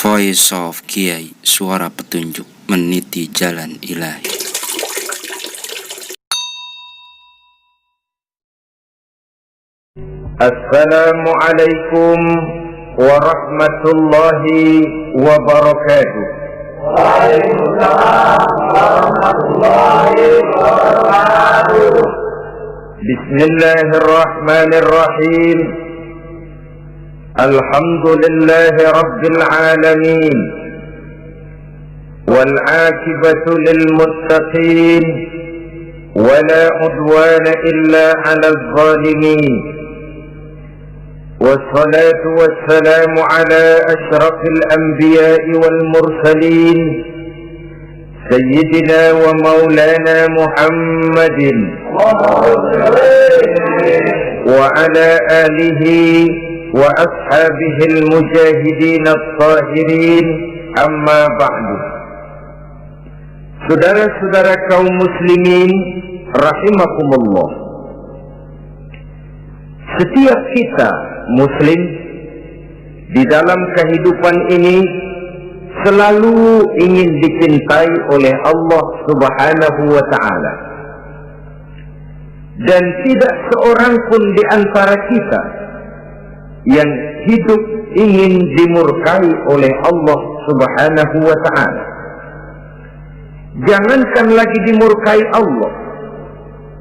Voice of Kiai, suara petunjuk meniti jalan ilahi. Assalamualaikum warahmatullahi wabarakatuh. Waalaikumsalam warahmatullahi wabarakatuh. Bismillahirrahmanirrahim. Alhamdulillahi rabbil alamin. Wal aqibatu lil muttaqin. Wala udwana illa 'alal zalimin. والصلاة والسلام على أشرف الأنبياء والمرسلين سيدنا ومولانا محمد وعلى آله وأصحابه المجاهدين الطاهرين أما بعد. Saudara-saudara kaum muslimin rahimakumullah, setiap kita muslim di dalam kehidupan ini selalu ingin dicintai oleh Allah Subhanahu wa ta'ala, dan tidak seorang pun di antara kita yang hidup ingin dimurkai oleh Allah Subhanahu wa ta'ala. Jangankan lagi dimurkai Allah,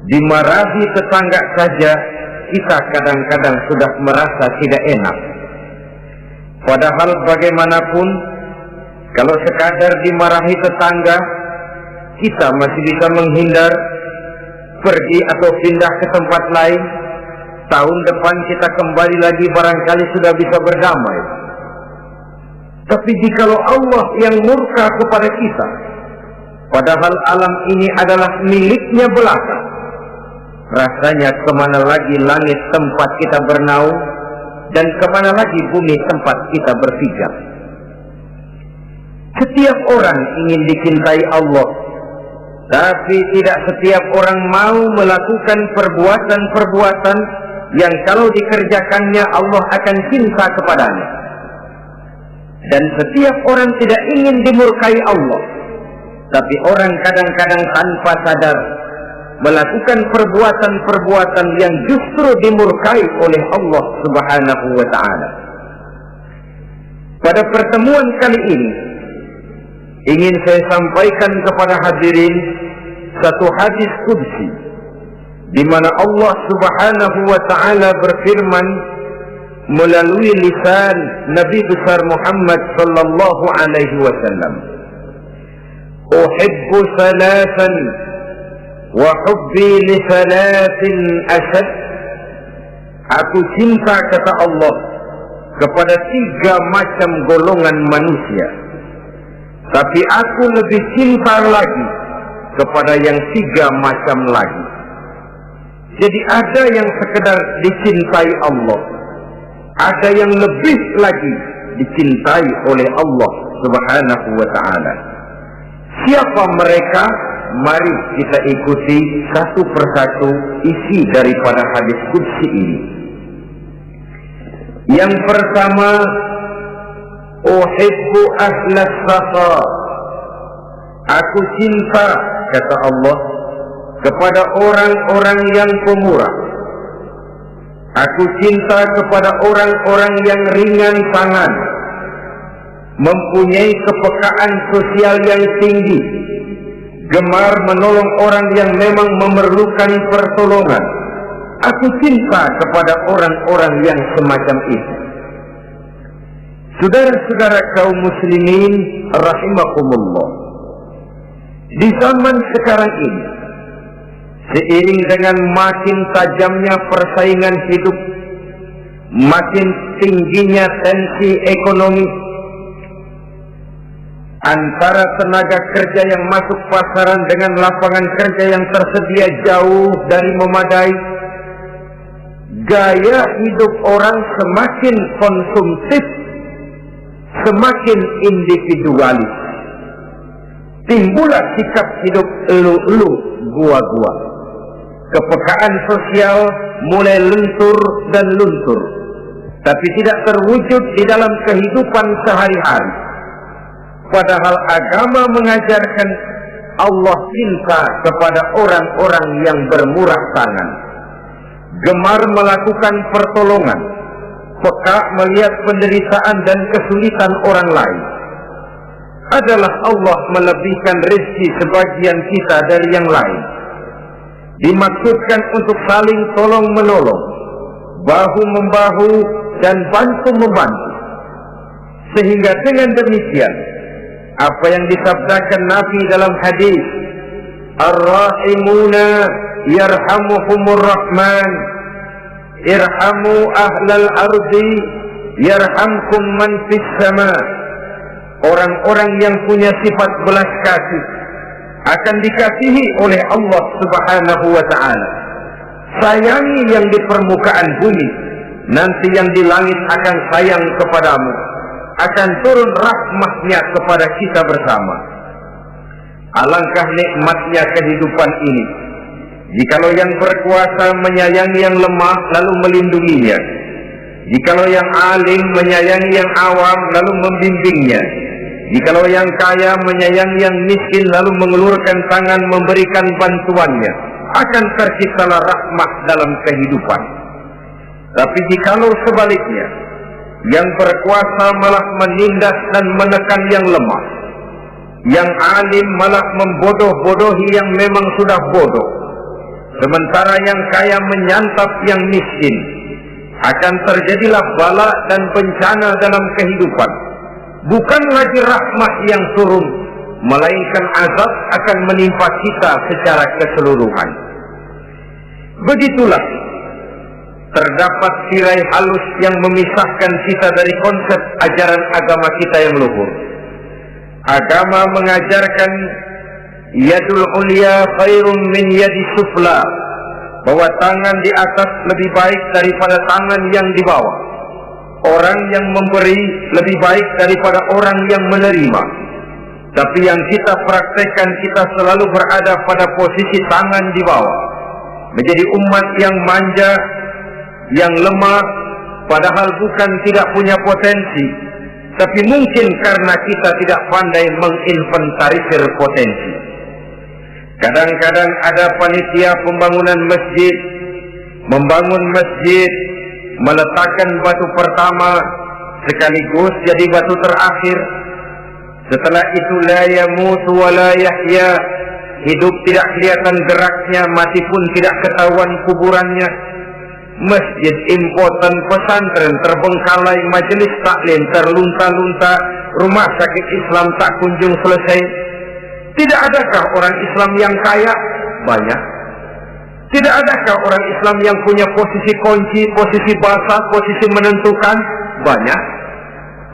dimarahi tetangga saja kita kadang-kadang sudah merasa tidak enak. Padahal bagaimanapun, kalau sekadar dimarahi tetangga, kita masih bisa menghindar, pergi atau pindah ke tempat lain. Tahun depan kita kembali lagi, barangkali sudah bisa berdamai. Tapi jikalau Allah yang murka kepada kita, padahal alam ini adalah miliknya belaka, rasanya kemana lagi langit tempat kita bernaung, dan kemana lagi bumi tempat kita berpijak. Setiap orang ingin dicintai Allah, tapi tidak setiap orang mau melakukan perbuatan-perbuatan yang kalau dikerjakannya Allah akan cinta kepadanya. Dan setiap orang tidak ingin dimurkai Allah, tapi orang kadang-kadang tanpa sadar melakukan perbuatan-perbuatan yang justru dimurkai oleh Allah Subhanahu wa ta'ala. Pada pertemuan kali ini ingin saya sampaikan kepada hadirin satu hadis qudsi, di mana Allah Subhanahu wa ta'ala berfirman melalui lisan Nabi besar Muhammad sallallahu alaihi wasallam, "Uhibbu thalathan wa hubbi li thalathin ashad." Aku cinta, kata Allah, kepada 3 macam golongan manusia, tapi aku lebih cinta lagi kepada yang 3 macam lagi. Jadi ada yang sekedar dicintai Allah, ada yang lebih lagi dicintai oleh Allah Subhanahu wa ta'ala. Siapa mereka? Mari kita ikuti satu persatu isi daripada hadis qudsi ini. Yang pertama, uhibbu ahlas safa. Aku cinta, kata Allah, kepada orang-orang yang pemurah. Aku cinta kepada orang-orang yang ringan tangan, mempunyai kepekaan sosial yang tinggi, gemar menolong orang yang memang memerlukan pertolongan. Aku cinta kepada orang-orang yang semacam itu. Saudara-saudara kaum muslimin rahimakumullah, di zaman sekarang ini, seiring dengan makin tajamnya persaingan hidup, makin tingginya tensi ekonomi, antara tenaga kerja yang masuk pasaran dengan lapangan kerja yang tersedia jauh dari memadai, gaya hidup orang semakin konsumtif, semakin individualis. Timbullah sikap hidup elu-elu, gua-gua. Kepekaan sosial mulai lentur dan luntur, tapi tidak terwujud di dalam kehidupan sehari-hari. Padahal agama mengajarkan Allah cinta kepada orang-orang yang bermurah tangan, gemar melakukan pertolongan, peka melihat penderitaan dan kesulitan orang lain. Adalah Allah melebihkan rezeki sebagian kita dari yang lain. Dimaksudkan untuk saling tolong-menolong, bahu-membahu dan bantu-membantu. Sehingga dengan demikian, apa yang disabdakan Nabi dalam hadis, Ar-Rahimuna yarhamuhumur Rahman, irhamu ahlal ardi yarhamkum man fis sama. Orang-orang yang punya sifat belas kasih akan dikasihi oleh Allah Subhanahu wa ta'ala. Sayangi yang di permukaan bumi, nanti yang di langit akan sayang kepadamu, akan turun rahmatnya kepada kita bersama. Alangkah nikmatnya kehidupan ini, jikalau yang berkuasa menyayangi yang lemah lalu melindunginya, jikalau yang alim menyayangi yang awam lalu membimbingnya, jikalau yang kaya menyayangi yang miskin lalu mengulurkan tangan memberikan bantuannya, akan terciptalah rahmat dalam kehidupan. Tapi jikalau sebaliknya, yang berkuasa malah menindas dan menekan yang lemah, yang alim malah membodoh-bodohi yang memang sudah bodoh, sementara yang kaya menyantap yang miskin, akan terjadilah bala dan bencana dalam kehidupan. Bukan lagi rahmat yang turun, melainkan azab akan menimpa kita secara keseluruhan. Begitulah terdapat tirai halus yang memisahkan kita dari konsep ajaran agama kita yang luhur. Agama mengajarkan yadul ulya khairun min yadi sufla, bahwa tangan di atas lebih baik daripada tangan yang di bawah. Orang yang memberi lebih baik daripada orang yang menerima. Tapi yang kita praktekkan, kita selalu berada pada posisi tangan di bawah, menjadi umat yang manja, yang lemah, padahal bukan tidak punya potensi, tapi mungkin karena kita tidak pandai menginventarisir potensi. Kadang-kadang ada panitia pembangunan masjid, membangun masjid, meletakkan batu pertama sekaligus jadi batu terakhir. Setelah itu la yamutu wa la yahya, hidup tidak kelihatan geraknya, mati pun tidak ketahuan kuburannya. Masjid impoten, pesantren terbengkalai, majelis taklim terlunta-lunta, rumah sakit Islam tak kunjung selesai. Tidak adakah orang Islam yang kaya? Banyak. Tidak adakah orang Islam yang punya posisi kunci, posisi basah, posisi menentukan? Banyak.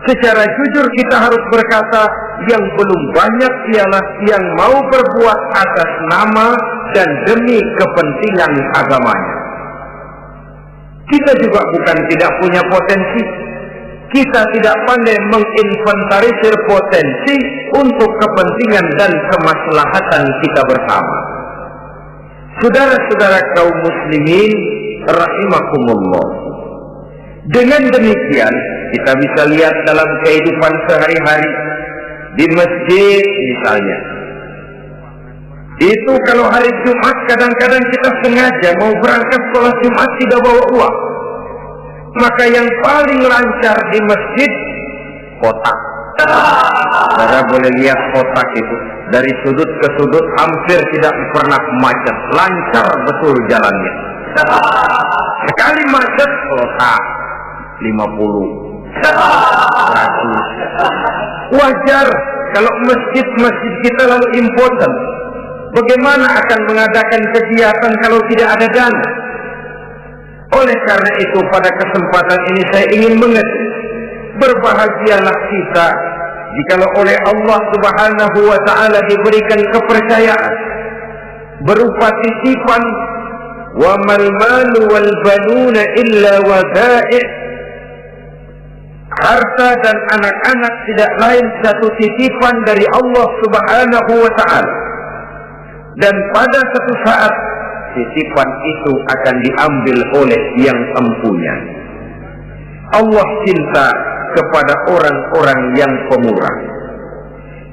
Secara jujur kita harus berkata, yang belum banyak ialah yang mau berbuat atas nama dan demi kepentingan agamanya. Kita juga bukan tidak punya potensi. Kita tidak pandai menginventarisir potensi untuk kepentingan dan kemaslahatan kita bersama. Saudara-saudara kaum muslimin rahimakumullah. Dengan demikian kita bisa lihat dalam kehidupan sehari-hari di masjid misalnya. Itu kalau hari Jumat kadang-kadang kita sengaja mau berangkat sholat Jumat tidak bawa uang. Maka yang paling lancar di masjid kotak. Saudara boleh lihat kotak itu dari sudut ke sudut hampir tidak pernah macet, lancar betul jalannya. Sekali macet kotak 50, 100. Wajar kalau masjid-masjid kita lalu impoten. Bagaimana akan mengadakan kegiatan kalau tidak ada dana? Oleh karena itu pada kesempatan ini saya ingin mengerti, berbahagialah kita jikalau oleh Allah Subhanahu wa ta'ala diberikan kepercayaan berupa titipan, wa mal malu wal banuna illa wadai'. Harta dan anak-anak tidak lain satu titipan dari Allah Subhanahu wa ta'ala. Dan pada satu saat titipan itu akan diambil oleh yang empunya. Allah cinta kepada orang-orang yang pemurah.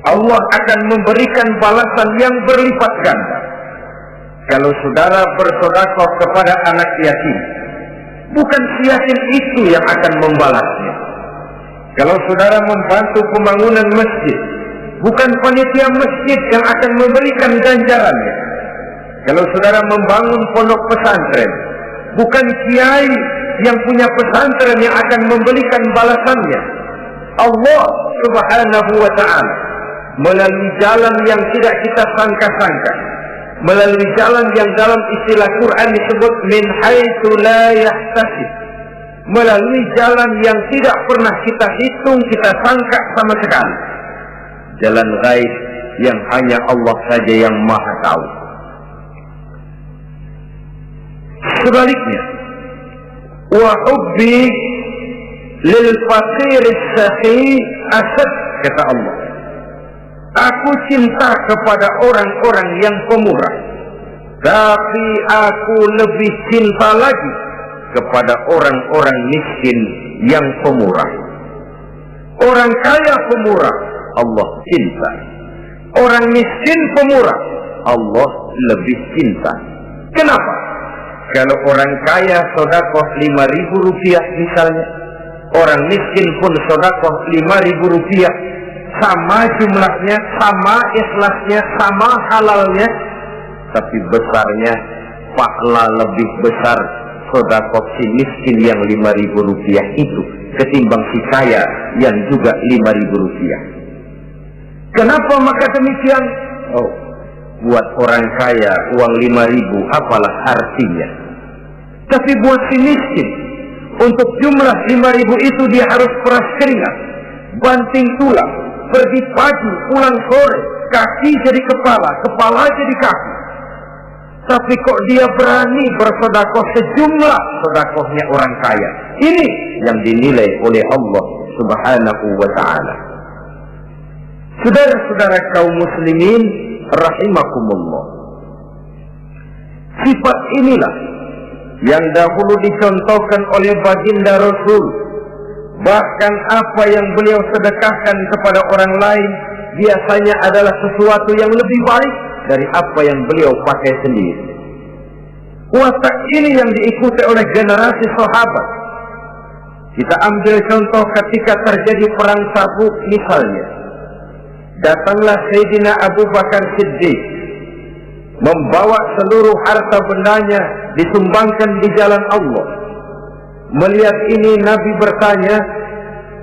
Allah akan memberikan balasan yang berlipat ganda. Kalau saudara bersedekah kepada anak yatim, bukan si yatim itu yang akan membalasnya. Kalau saudara membantu pembangunan masjid, bukan panitia masjid yang akan memberikan ganjarannya. Kalau saudara membangun pondok pesantren, bukan kiai yang punya pesantren yang akan memberikan balasannya. Allah Subhanahu wa ta'ala melalui jalan yang tidak kita sangka-sangka, melalui jalan yang dalam istilah Quran disebut min haitsu la yahtasib, melalui jalan yang tidak pernah kita hitung, kita sangka sama sekali, jalan gaib yang hanya Allah saja yang maha tahu. Sebaliknya, wa hubbi lil faqir as-sakhi asad, kata Allah, aku cinta kepada orang-orang yang pemurah, tapi aku lebih cinta lagi kepada orang-orang miskin yang pemurah. Orang kaya pemurah, Allah cinta. Orang miskin pemurah, Allah lebih cinta. Kenapa? Kalau orang kaya sedekah 5.000 rupiah misalnya, orang miskin pun sedekah 5.000 rupiah, sama jumlahnya, sama ikhlasnya, sama halalnya, tapi besarnya pahala lebih besar sedekah si miskin yang 5.000 rupiah itu ketimbang si kaya yang juga 5.000 rupiah. Kenapa maka demikian? Oh, buat orang kaya uang 5.000 apalah artinya. Tapi buat si miskin, untuk jumlah 5.000 itu dia harus peras keringat, banting tulang, pergi pagi, pulang sore, kaki jadi kepala, kepala jadi kaki. Tapi kok dia berani bersedekah sejumlah sedekahnya orang kaya. Ini yang dinilai oleh Allah Subhanahu wa ta'ala. Saudara-saudara kaum muslimin rahimakumullah, sifat inilah yang dahulu dicontohkan oleh baginda Rasul. Bahkan apa yang beliau sedekahkan kepada orang lain biasanya adalah sesuatu yang lebih baik dari apa yang beliau pakai sendiri. Watak ini yang diikuti oleh generasi sahabat. Kita ambil contoh ketika terjadi perang Tabuk misalnya. Datanglah Sayyidina Abu Bakar Siddiq, membawa seluruh harta bendanya disumbangkan di jalan Allah. Melihat ini Nabi bertanya,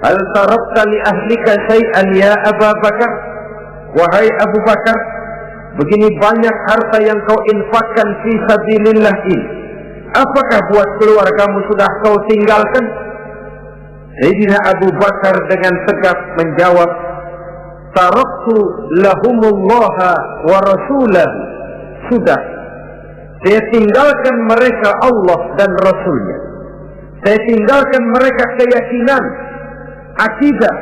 hal tarakta li ahlika syai'an ya Abu Bakar? Wahai Abu Bakar, begini banyak harta yang kau infakkan fi sabilillah ini, apakah buat keluargamu sudah kau tinggalkan? Sayyidina Abu Bakar dengan tegas menjawab, taraktu lahumullaha wa rasulahu. Sudah, saya tinggalkan mereka Allah dan Rasulnya. Saya tinggalkan mereka keyakinan, akidah,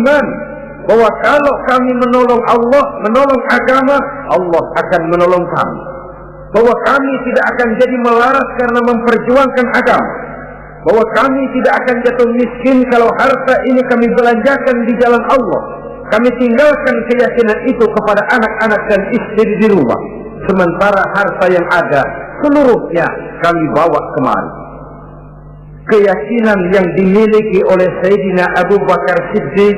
iman, bahwa kalau kami menolong Allah, menolong agama, Allah akan menolong kami. Bahwa kami tidak akan jadi melarat karena memperjuangkan agama. Bahwa kami tidak akan jatuh miskin kalau harta ini kami belanjakan di jalan Allah. Kami tinggalkan keyakinan itu kepada anak-anak dan istri di rumah. Sementara harta yang ada seluruhnya kami bawa kemari. Keyakinan yang dimiliki oleh Sayyidina Abu Bakar Siddiq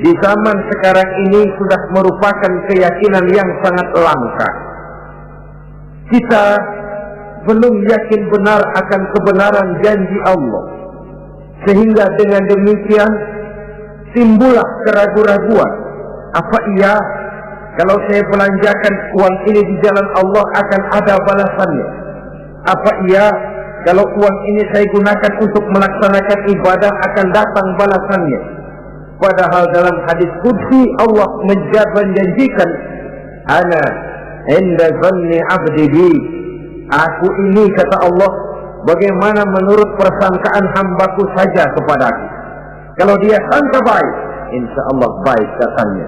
di zaman sekarang ini sudah merupakan keyakinan yang sangat langka. Kita belum yakin benar akan kebenaran janji Allah, sehingga dengan demikian timbullah keraguan-raguan. Apa iya kalau saya belanjakan uang ini di jalan Allah akan ada balasannya? Apa iya kalau uang ini saya gunakan untuk melaksanakan ibadah akan datang balasannya? Padahal dalam hadis qudsi Allah menjanjikan, ana inda zanni abdi bi, aku ini, kata Allah, bagaimana menurut persangkaan hambaku saja kepadaku. Kalau dia sangka baik, insya Allah baik katanya.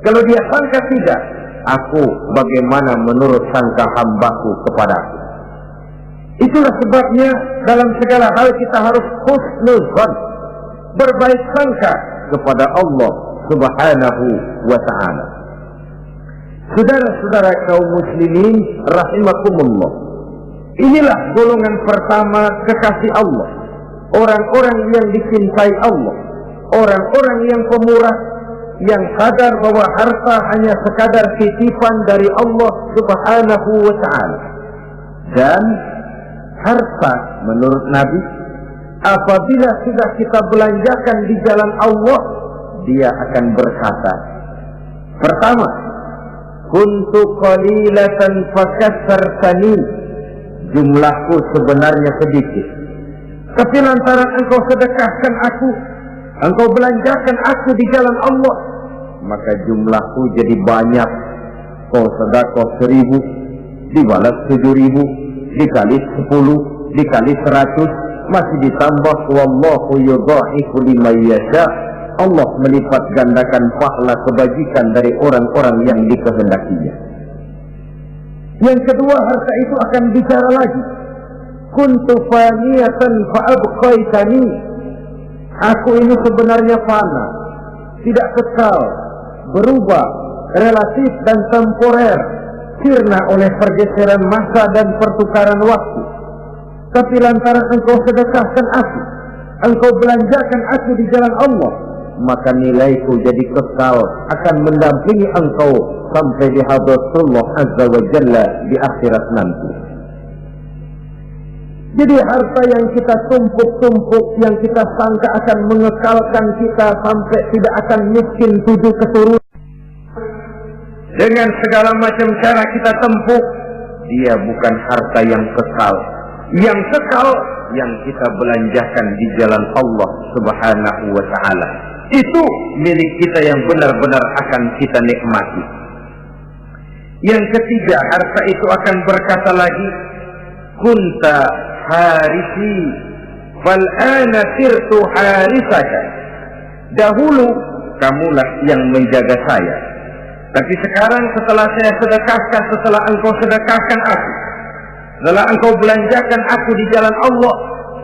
Kalau dia sangka tidak, aku bagaimana menurut sangka hambaku kepadaku. Itulah sebabnya dalam segala hal kita harus husnuzan, berbaik sangka kepada Allah Subhanahu wa ta'ala. Saudara-saudara kaum muslimin rahimakumullah, inilah golongan pertama kekasih Allah, orang-orang yang dicintai Allah, orang-orang yang pemurah, yang sadar bahwa harta hanya sekadar titipan dari Allah Subhanahu wa ta'ala. Dan harta menurut Nabi, apabila sudah kita belanjakan di jalan Allah, dia akan berkata, pertama, kuntu qalilatan fakassartani, jumlahku sebenarnya sedikit, tapi lantaran engkau sedekahkan aku, engkau belanjakan aku di jalan Allah, maka jumlahku jadi banyak. Kau sedekah 1000 dibalas 7000 dikali 10 dikali 100 masih ditambah, wallahu yudha'ifu liman yasha. Allah melipat gandakan pahala kebajikan dari orang-orang yang dikehendakinya. Yang kedua, harta itu akan bicara lagi. Kuntu faniyatan fa'abqaitani, aku ini sebenarnya fana, tidak kekal, berubah, relatif dan temporer, sirna oleh pergeseran masa dan pertukaran waktu. Tapi lantaran engkau sedekahkan aku, engkau belanjakan aku di jalan Allah, maka nilaiku jadi kekal, akan mendampingi engkau sampai di hadratullah azza wa jalla di akhirat nanti. Jadi harta yang kita tumpuk-tumpuk, yang kita sangka akan mengekalkan kita sampai tidak akan miskin 7 keturunan, dengan segala macam cara kita tempuh, dia bukan harta yang kekal. Yang kekal yang kita belanjakan di jalan Allah Subhanahu wa ta'ala, itu milik kita yang benar-benar akan kita nikmati. Yang ketiga, harta itu akan berkata lagi, kunta harisi fal ana sirtu harisaka, dahulu kamulah yang menjaga saya, tapi sekarang setelah saya sedekahkan, setelah engkau sedekahkan aku, setelah engkau belanjakan aku di jalan Allah,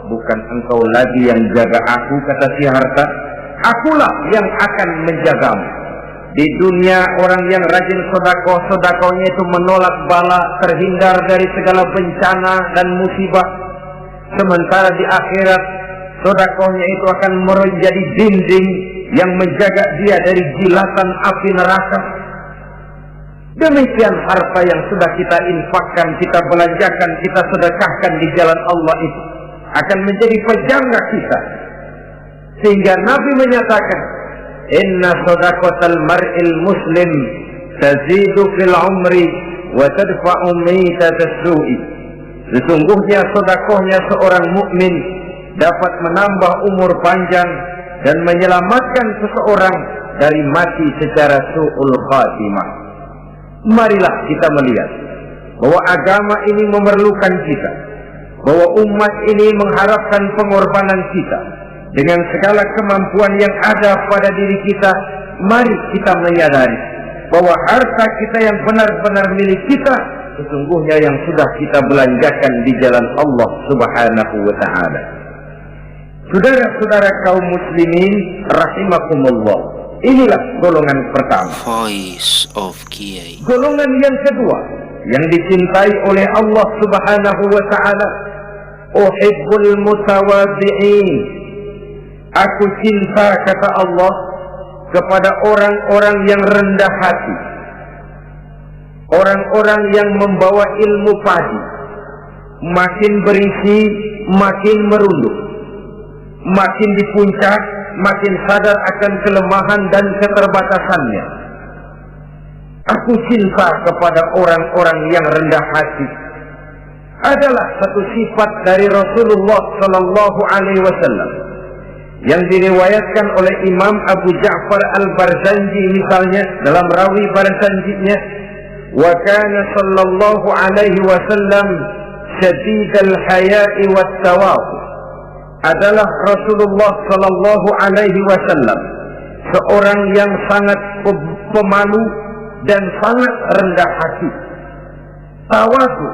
bukan engkau lagi yang jaga aku, kata si harta, akulah yang akan menjagamu. Di dunia orang yang rajin sedekah, sedekahnya itu menolak bala, terhindar dari segala bencana dan musibah. Sementara di akhirat, sedekahnya itu akan menjadi dinding yang menjaga dia dari jilatan api neraka. Demikian harta yang sudah kita infakkan, kita belanjakan, kita sedekahkan di jalan Allah itu akan menjadi pejangga kita. Sehingga Nabi menyatakan, inna sadaqatal mar'il muslim tazidu fil umri wa tadfa'u mitatas su'i. Sesungguhnya sedekahnya seorang mukmin dapat menambah umur panjang dan menyelamatkan seseorang dari mati secara su'ul khatimah. Marilah kita melihat bahwa agama ini memerlukan kita, bahwa umat ini mengharapkan pengorbanan kita. Dengan segala kemampuan yang ada pada diri kita, mari kita menyadari bahwa harta kita yang benar-benar milik kita, sesungguhnya yang sudah kita belanjakan di jalan Allah Subhanahu wa ta'ala. Saudara-saudara kaum muslimin rahimakumullah, inilah golongan pertama. Voice of Kiai. Golongan yang kedua yang dicintai oleh Allah Subhanahu wa ta'ala, uhibbul mutawadhi'in. Aku cinta, kata Allah, kepada orang-orang yang rendah hati, orang-orang yang membawa ilmu padi, makin berisi makin merunduk, makin di puncak makin sadar akan kelemahan dan keterbatasannya. Aku cinta kepada orang-orang yang rendah hati. Adalah satu sifat dari Rasulullah Sallallahu Alaihi Wasallam yang diriwayatkan oleh Imam Abu Ja'far Al-Barzanji misalnya dalam rawi Barzanjinya, wa kana sallallahu alaihi wasallam syadidal haya'i wat tawaqu. Adalah Rasulullah sallallahu alaihi wasallam seorang yang sangat pemalu dan sangat rendah hati. Tawaqu,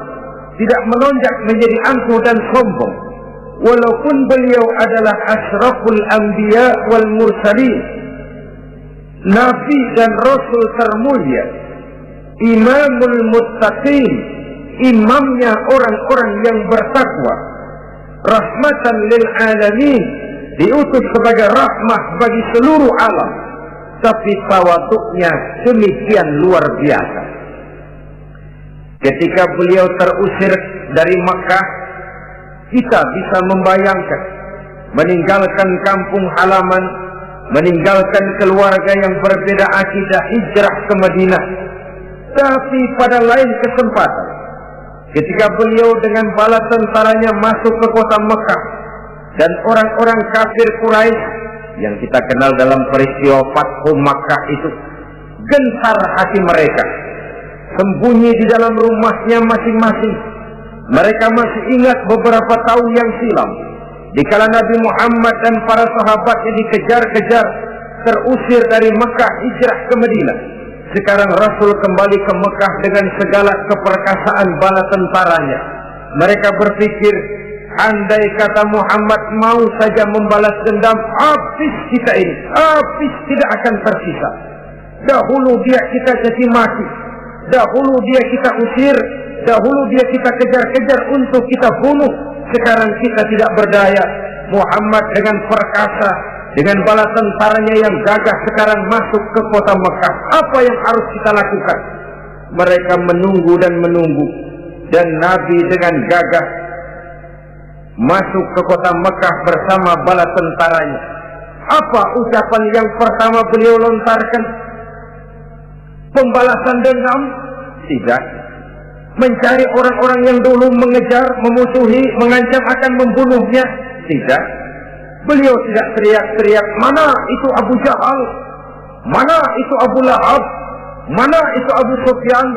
tidak melonjak menjadi angkuh dan sombong. Walaupun beliau adalah asyraful anbiya wal mursalin, Nabi dan Rasul termulia, Imamul Muttaqin, imamnya orang-orang yang bertakwa, rahmatan lil alamin, diutus sebagai rahmah bagi seluruh alam, tapi tawaduknya demikian luar biasa. Ketika beliau terusir dari Makkah, kita bisa membayangkan meninggalkan kampung halaman, meninggalkan keluarga yang berbeda akidah, hijrah ke Madinah. Tapi pada lain kesempatan, ketika beliau dengan bala tentaranya masuk ke kota Mekah, dan orang-orang kafir Quraisy yang kita kenal dalam peristiwa Fathu Makkah itu, gentar hati mereka, sembunyi di dalam rumahnya masing-masing. Mereka masih ingat beberapa tahun yang silam, dikala Nabi Muhammad dan para sahabatnya dikejar-kejar, terusir dari Mekah hijrah ke Madinah. Sekarang Rasul kembali ke Mekah dengan segala keperkasaan bala tentaranya. Mereka berpikir, andai kata Muhammad mau saja membalas dendam, habis kita ini, habis, tidak akan tersisa. Dahulu dia kita caci maki, dahulu dia kita usir, dahulu dia kita kejar-kejar untuk kita bunuh. Sekarang kita tidak berdaya. Muhammad dengan perkasa, dengan bala tentaranya yang gagah sekarang masuk ke kota Mekah. Apa yang harus kita lakukan? Mereka menunggu dan menunggu, dan Nabi dengan gagah masuk ke kota Mekah bersama bala tentaranya. Apa ucapan yang pertama beliau lontarkan? Pembalasan dendam? Tidak. Mencari orang-orang yang dulu mengejar, memusuhi, mengancam akan membunuhnya? Tidak. Beliau tidak teriak-teriak, mana itu Abu Jahal, mana itu Abu Lahab, mana itu Abu Sufyan,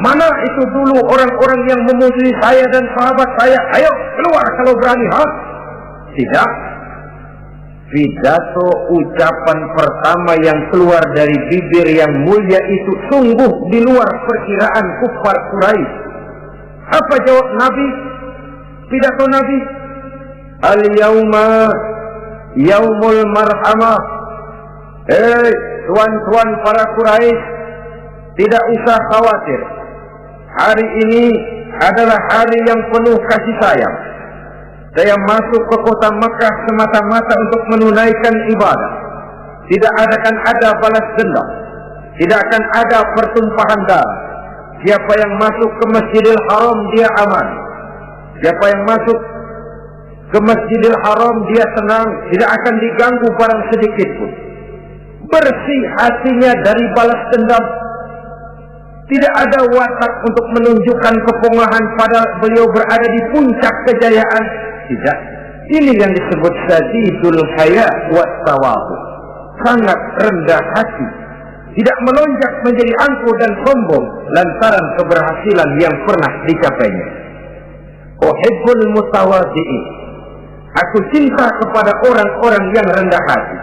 mana itu dulu orang-orang yang memusuhi saya dan sahabat saya, ayo keluar kalau berani, ha? Tidak. Pidato ucapan pertama yang keluar dari bibir yang mulia itu sungguh di luar perkiraan kufar Quraisy. Apa jawab Nabi? Pidato Nabi, al-yauma yaumul marhamah. Tuan-tuan para Quraisy, tidak usah khawatir. Hari ini adalah hari yang penuh kasih sayang. Saya masuk ke kota Mekah semata-mata untuk menunaikan ibadah. Tidak akan ada balas dendam, tidak akan ada pertumpahan darah. Siapa yang masuk ke Masjidil Haram dia aman. Siapa yang masuk ke Masjidil Haram dia tenang, tidak akan diganggu barang sedikit pun. Bersih hatinya dari balas dendam. Tidak ada watak untuk menunjukkan kepongahan pada beliau berada di puncak kejayaan. Tidak. Ini yang disebut sadidul haya wa tawadhu. Sangat rendah hati. Tidak melonjak menjadi angkuh dan sombong lantaran keberhasilan yang pernah dicapainya. Uhibbul mutawadhi'in. Aku cinta kepada orang-orang yang rendah hati.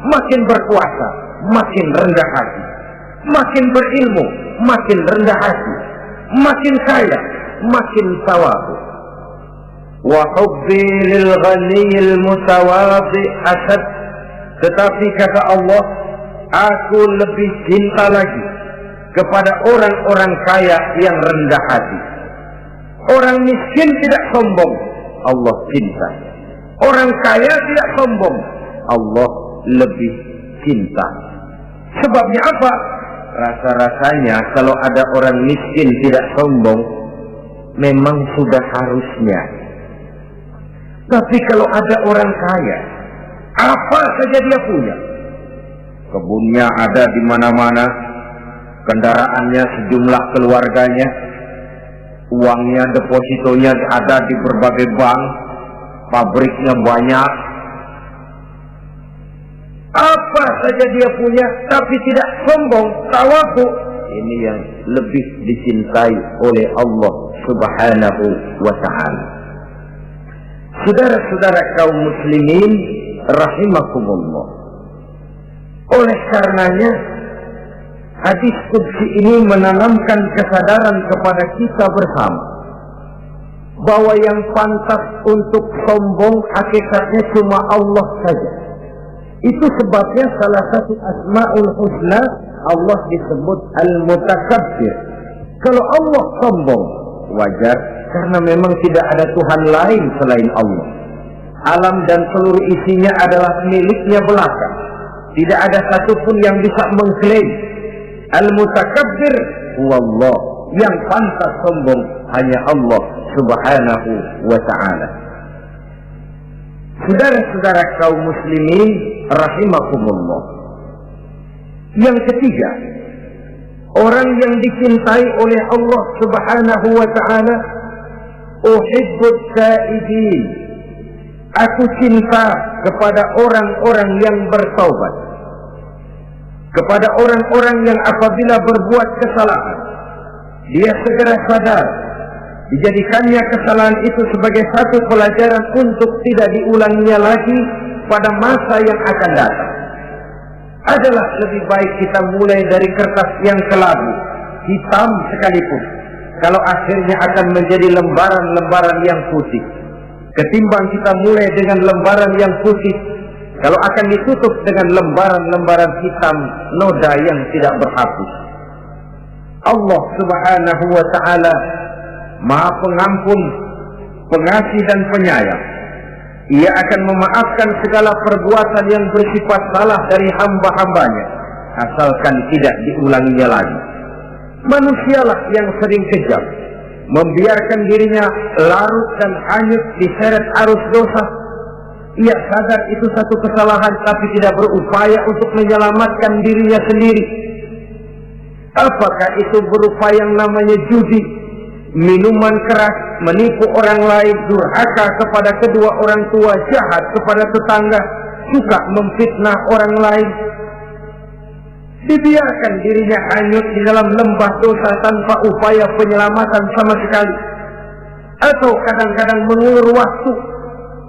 Makin berkuasa, makin rendah hati. Makin berilmu, makin rendah hati. Makin kaya, makin tawadhu. Wa hubbi lil ghaniyil mutawadhi asad. Tetapi kata Allah, aku lebih cinta lagi kepada orang-orang kaya yang rendah hati. Orang miskin tidak sombong, Allah cinta. Orang kaya tidak sombong, Allah lebih cinta. Sebabnya apa? Rasa-rasanya kalau ada orang miskin tidak sombong, memang sudah harusnya. Tapi kalau ada orang kaya, apa saja dia punya, kebunnya ada di mana-mana, kendaraannya sejumlah keluarganya, uangnya, depositonya ada di berbagai bank, pabriknya banyak, apa saja dia punya, tapi tidak sombong, tawadhu. Ini yang lebih dicintai oleh Allah Subhanahu wa ta'ala. Saudara-saudara kaum muslimin rahimakumullah. Oleh karenanya, hadis qudsi ini menanamkan kesadaran kepada kita bersama bahwa yang pantas untuk sombong hakikatnya cuma Allah saja. Itu sebabnya salah satu asma'ul husna Allah disebut al-mutakabbir. Kalau Allah sombong, wajar, karena memang tidak ada Tuhan lain selain Allah. Alam dan seluruh isinya adalah miliknya belaka. Tidak ada satupun yang bisa mengklaim. Al-mutakabbir huwallah. Yang pantas sombong hanya Allah subhanahu wa ta'ala. Saudara-saudara kaum muslimin rahimakumullah. Yang ketiga, orang yang dicintai oleh Allah subhanahu wa ta'ala, uhibbut taibin. Aku cinta kepada orang-orang yang bertaubat, kepada orang-orang yang apabila berbuat kesalahan dia segera sadar, dijadikannya kesalahan itu sebagai satu pelajaran untuk tidak diulanginya lagi pada masa yang akan datang. Adalah lebih baik kita mulai dari kertas yang kelabu, hitam sekalipun, kalau akhirnya akan menjadi lembaran-lembaran yang putih, ketimbang kita mulai dengan lembaran yang putih, kalau akan ditutup dengan lembaran-lembaran hitam noda yang tidak berhapus. Allah subhanahu wa ta'ala Maha Pengampun, Pengasih dan Penyayang. Ia akan memaafkan segala perbuatan yang bersifat salah dari hamba-hambanya, asalkan tidak diulanginya lagi. Manusialah yang sering kejam, membiarkan dirinya larut dan hanyut diseret arus dosa. Ia sadar itu satu kesalahan, tapi tidak berupaya untuk menyelamatkan dirinya sendiri. Apakah itu berupa yang namanya judi, minuman keras, menipu orang lain, durhaka kepada kedua orang tua, jahat kepada tetangga, suka memfitnah orang lain. Dibiarkan dirinya hanyut di dalam lembah dosa tanpa upaya penyelamatan sama sekali. Atau kadang-kadang mengulur waktu.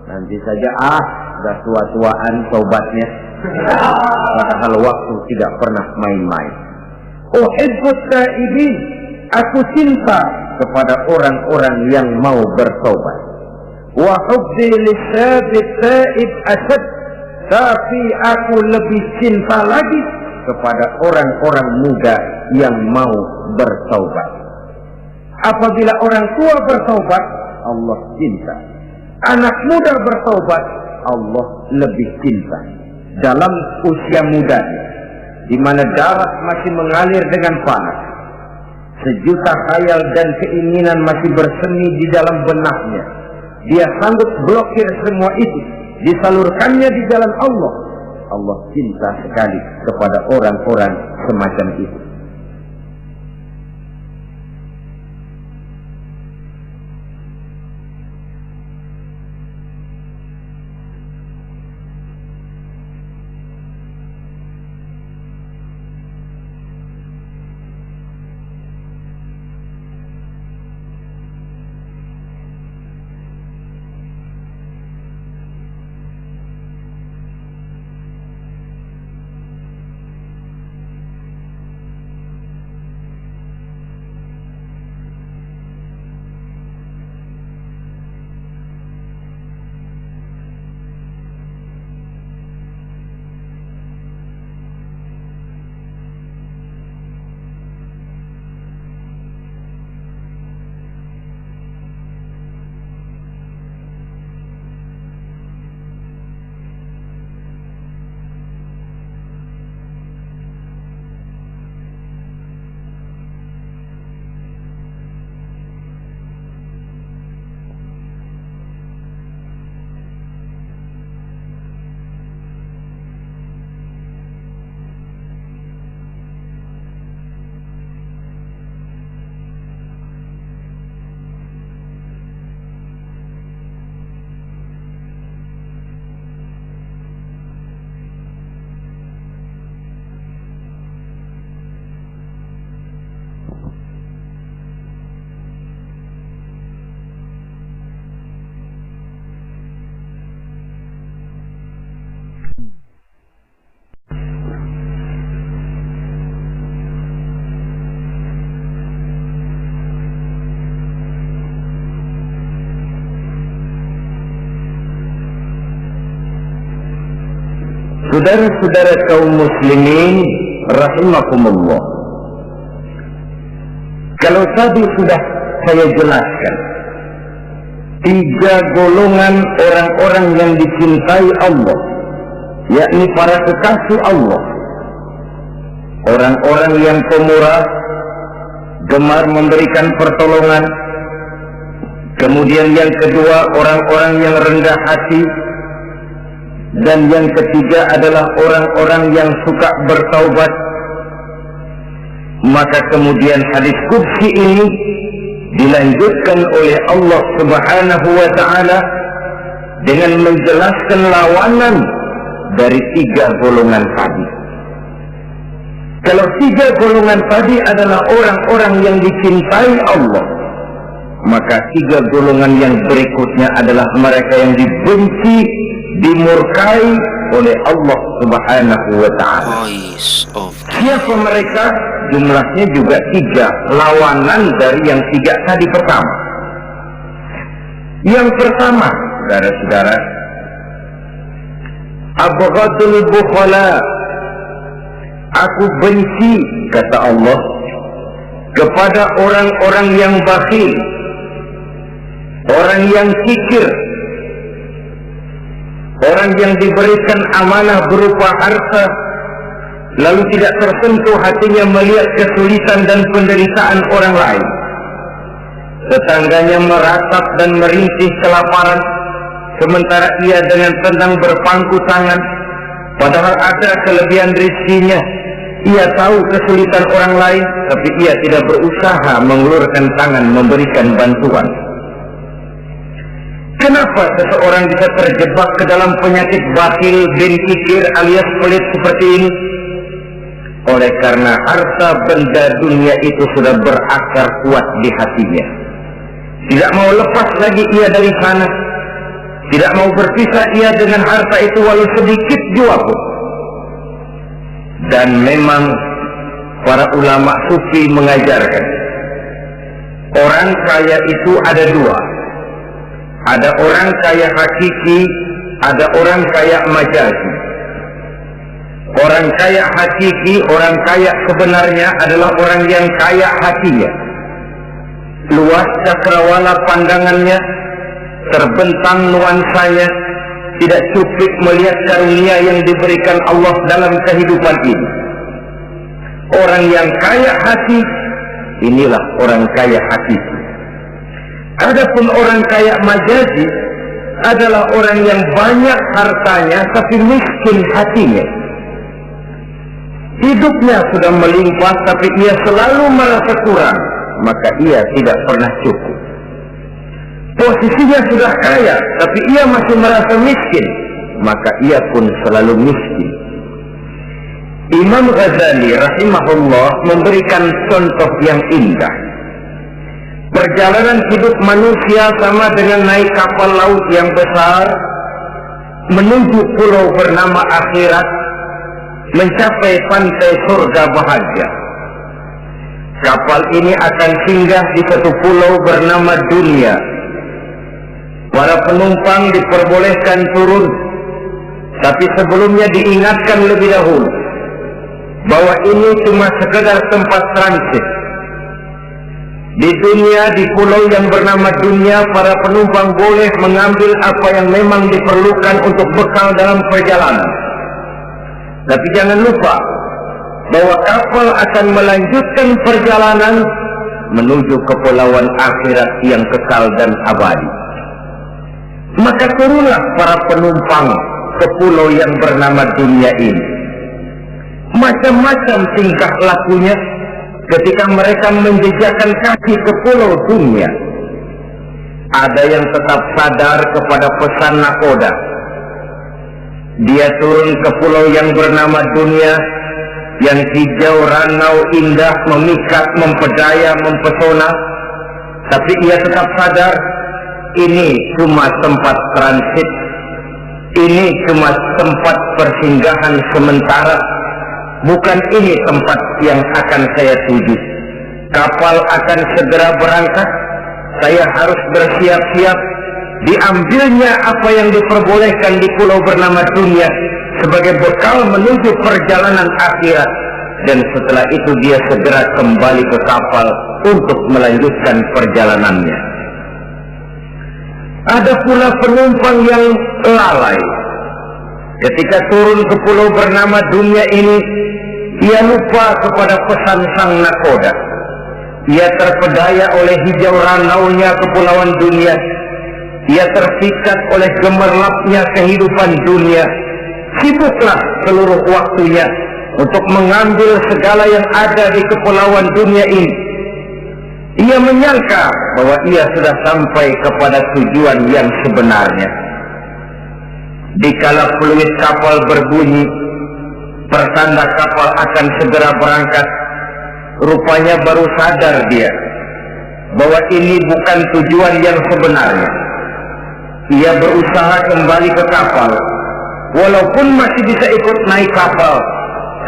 Nanti saja sudah tua-tuaan taubatnya. Padahal waktu tidak pernah main-main. Uhibbut taibin. Aku cinta kepada orang-orang yang mau bertobat. Wa hubbi lisabit taib asad. Tapi aku lebih cinta lagi kepada orang-orang muda yang mau bertaubat. Apabila orang tua bertaubat, Allah cinta. Anak muda bertaubat, Allah lebih cinta. Dalam usia mudanya, di mana darah masih mengalir dengan panas, sejuta khayal dan keinginan masih bersemi di dalam benaknya, dia sanggup blokir semua itu, disalurkannya di jalan Allah. Allah cinta sekali kepada orang-orang semacam itu. Saudara-saudara kaum muslimin rahimakumullah, kalau tadi sudah saya jelaskan 3 golongan orang-orang yang dicintai Allah, yakni para kekasih Allah, orang-orang yang pemurah, gemar memberikan pertolongan. Kemudian yang kedua, orang-orang yang rendah hati. Dan yang ketiga adalah orang-orang yang suka bertaubat. Maka kemudian hadis qudsi ini dilanjutkan oleh Allah Subhanahu wa ta'ala dengan menjelaskan lawanan dari 3 golongan tadi. Kalau 3 golongan tadi adalah orang-orang yang dicintai Allah, maka 3 golongan yang berikutnya adalah mereka yang dibenci, dimurkai oleh Allah Subhanahu wa ta'ala. Siapa mereka? Jumlahnya juga 3, lawanan dari yang 3 tadi pertama. Yang pertama, saudara-saudara, abghadul bukhala, aku benci, kata Allah, kepada orang-orang yang bakhil, orang yang kikir, orang yang diberikan amanah berupa harta, lalu tidak tersentuh hatinya melihat kesulitan dan penderitaan orang lain. Tetangganya meratap dan merintih kelaparan, sementara ia dengan tenang berpangku tangan, padahal ada kelebihan rezekinya. Ia tahu kesulitan orang lain, tapi ia tidak berusaha mengulurkan tangan memberikan bantuan. Kenapa seseorang bisa terjebak ke dalam penyakit bakhil bin kikir alias pelit seperti ini? Oleh karena harta benda dunia itu sudah berakar kuat di hatinya. Tidak mau lepas lagi ia dari sana. Tidak mau berpisah ia dengan harta itu walau sedikit jua pun. Dan memang para ulama sufi mengajarkan, orang kaya itu ada 2. Ada orang kaya hakiki, ada orang kaya majazi. Orang kaya hakiki, orang kaya sebenarnya adalah orang yang kaya hatinya. Luas cakrawala pandangannya, terbentang nuansanya, tidak cukup melihat karunia yang diberikan Allah dalam kehidupan ini. Orang yang kaya hati, inilah orang kaya hakiki. Adapun orang kaya majazi adalah orang yang banyak hartanya tapi miskin hatinya. Hidupnya sudah melimpah tapi ia selalu merasa kurang, maka ia tidak pernah cukup. Posisinya sudah kaya tapi ia masih merasa miskin, maka ia pun selalu miskin. Imam Ghazali rahimahullah memberikan contoh yang indah. Perjalanan hidup manusia sama dengan naik kapal laut yang besar menuju pulau bernama akhirat, mencapai pantai surga bahagia. Kapal ini akan singgah di satu pulau bernama dunia. Para penumpang diperbolehkan turun, tapi sebelumnya diingatkan lebih dahulu bahwa ini cuma sekedar tempat transit. Di dunia, di pulau yang bernama dunia, para penumpang boleh mengambil apa yang memang diperlukan untuk bekal dalam perjalanan. Tapi jangan lupa bahwa kapal akan melanjutkan perjalanan menuju kepulauan akhirat yang kekal dan abadi. Maka turunlah para penumpang ke pulau yang bernama dunia ini. Macam-macam tingkah lakunya ketika mereka menjejakkan kaki ke pulau dunia. Ada yang tetap sadar kepada pesan nakoda. Dia turun ke pulau yang bernama dunia, yang hijau, ranau, indah, memikat, mempedaya, mempesona. Tapi ia tetap sadar, ini cuma tempat transit, ini cuma tempat persinggahan sementara, bukan ini tempat yang akan saya tuju. Kapal akan segera berangkat, saya harus bersiap-siap. Diambilnya apa yang diperbolehkan di pulau bernama dunia, sebagai bekal menuju perjalanan akhirat, dan setelah itu dia segera kembali ke kapal untuk melanjutkan perjalanannya. Ada pula penumpang yang lalai. Ketika turun ke pulau bernama dunia ini, ia lupa kepada pesan sang nakoda. Ia terpedaya oleh hijau ranaunya kepulauan dunia. Ia terpikat oleh gemerlapnya kehidupan dunia. Sibuklah seluruh waktunya untuk mengambil segala yang ada di kepulauan dunia ini. Ia menyangka bahwa ia sudah sampai kepada tujuan yang sebenarnya. Dikala peluit kapal berbunyi, pertanda kapal akan segera berangkat, rupanya baru sadar dia bahwa ini bukan tujuan yang sebenarnya. Ia berusaha kembali ke kapal, walaupun masih bisa ikut naik kapal,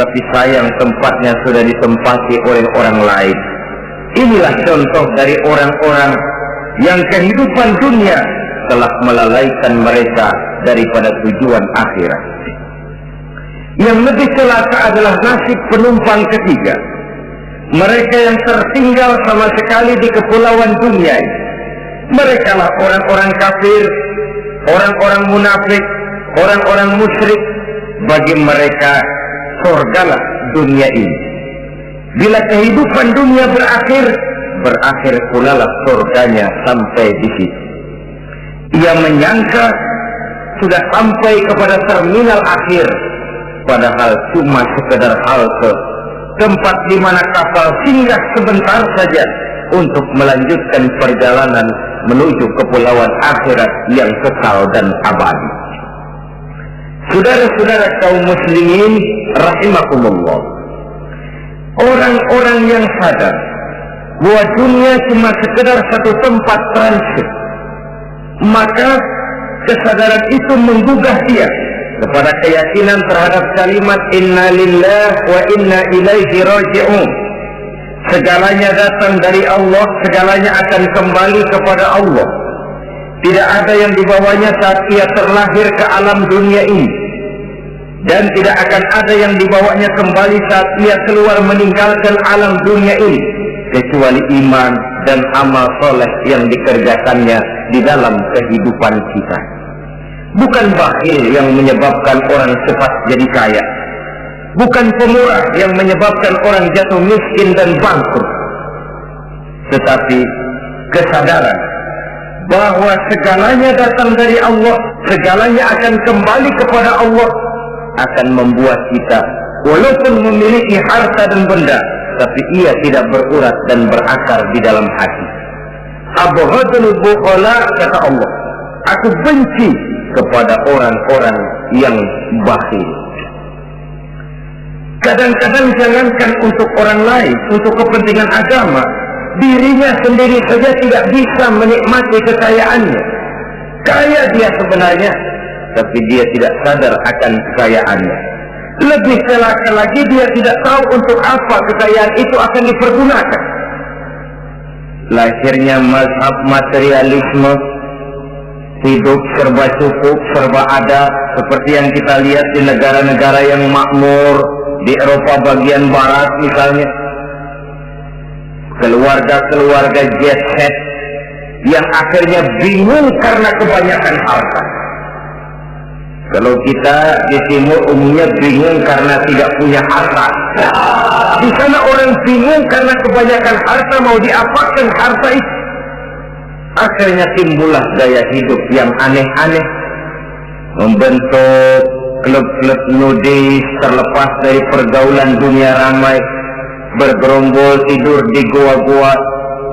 tapi sayang tempatnya sudah ditempati oleh orang lain. Inilah contoh dari orang-orang yang kehidupan dunia telah melalaikan mereka daripada tujuan akhirat. Yang lebih celaka adalah nasib penumpang ketiga. Mereka yang tertinggal sama sekali di kepulauan dunia ini. Mereka lah orang-orang kafir, orang-orang munafik, orang-orang musyrik. Bagi mereka surgalah dunia ini. Bila kehidupan dunia berakhir pula lah surganya sampai di situ. Ia menyangka sudah sampai kepada terminal akhir, padahal cuma sekedar halte, tempat di mana kapal singgah sebentar saja untuk melanjutkan perjalanan menuju kepulauan akhirat yang kekal dan abadi. Saudara-saudara kaum muslimin rahimakumullah, orang-orang yang sadar bahwa dunia cuma sekedar satu tempat transit, maka kesadaran itu menggugah dia kepada keyakinan terhadap kalimat inna lillahi wa inna ilaihi raji'un. Segalanya datang dari Allah, segalanya akan kembali kepada Allah. Tidak ada yang dibawanya saat ia terlahir ke alam dunia ini, dan tidak akan ada yang dibawanya kembali saat ia keluar meninggalkan alam dunia ini, kecuali iman dan amal soleh yang dikerjakannya di dalam kehidupan kita. Bukan bakhil yang menyebabkan orang cepat jadi kaya, bukan pemurah yang menyebabkan orang jatuh miskin dan bangkrut, tetapi kesadaran bahwa segalanya datang dari Allah, segalanya akan kembali kepada Allah, akan membuat kita walaupun memiliki harta dan benda, tapi ia tidak berurat dan berakar di dalam hati. Abghadul bukhala, kata Allah, aku benci kepada orang-orang yang bakhil. Kadang-kadang jangankan untuk orang lain, untuk kepentingan agama, dirinya sendiri saja tidak bisa menikmati kekayaannya. Kaya dia sebenarnya, tapi dia tidak sadar akan kekayaannya. Lebih celaka lagi, dia tidak tahu untuk apa kekayaan itu akan dipergunakan. Lahirnya mazhab materialisme, hidup serba cukup, serba ada, seperti yang kita lihat di negara-negara yang makmur, di Eropa bagian barat misalnya. Keluarga-keluarga jet set yang akhirnya bingung karena kebanyakan harta. Kalau kita di timur umumnya bingung karena tidak punya harta. Di sana orang bingung karena kebanyakan harta, mau diapakan harta itu. Akhirnya timbullah gaya hidup yang aneh-aneh, membentuk klub-klub nudis terlepas dari pergaulan dunia ramai, bergerombol tidur di goa-goa,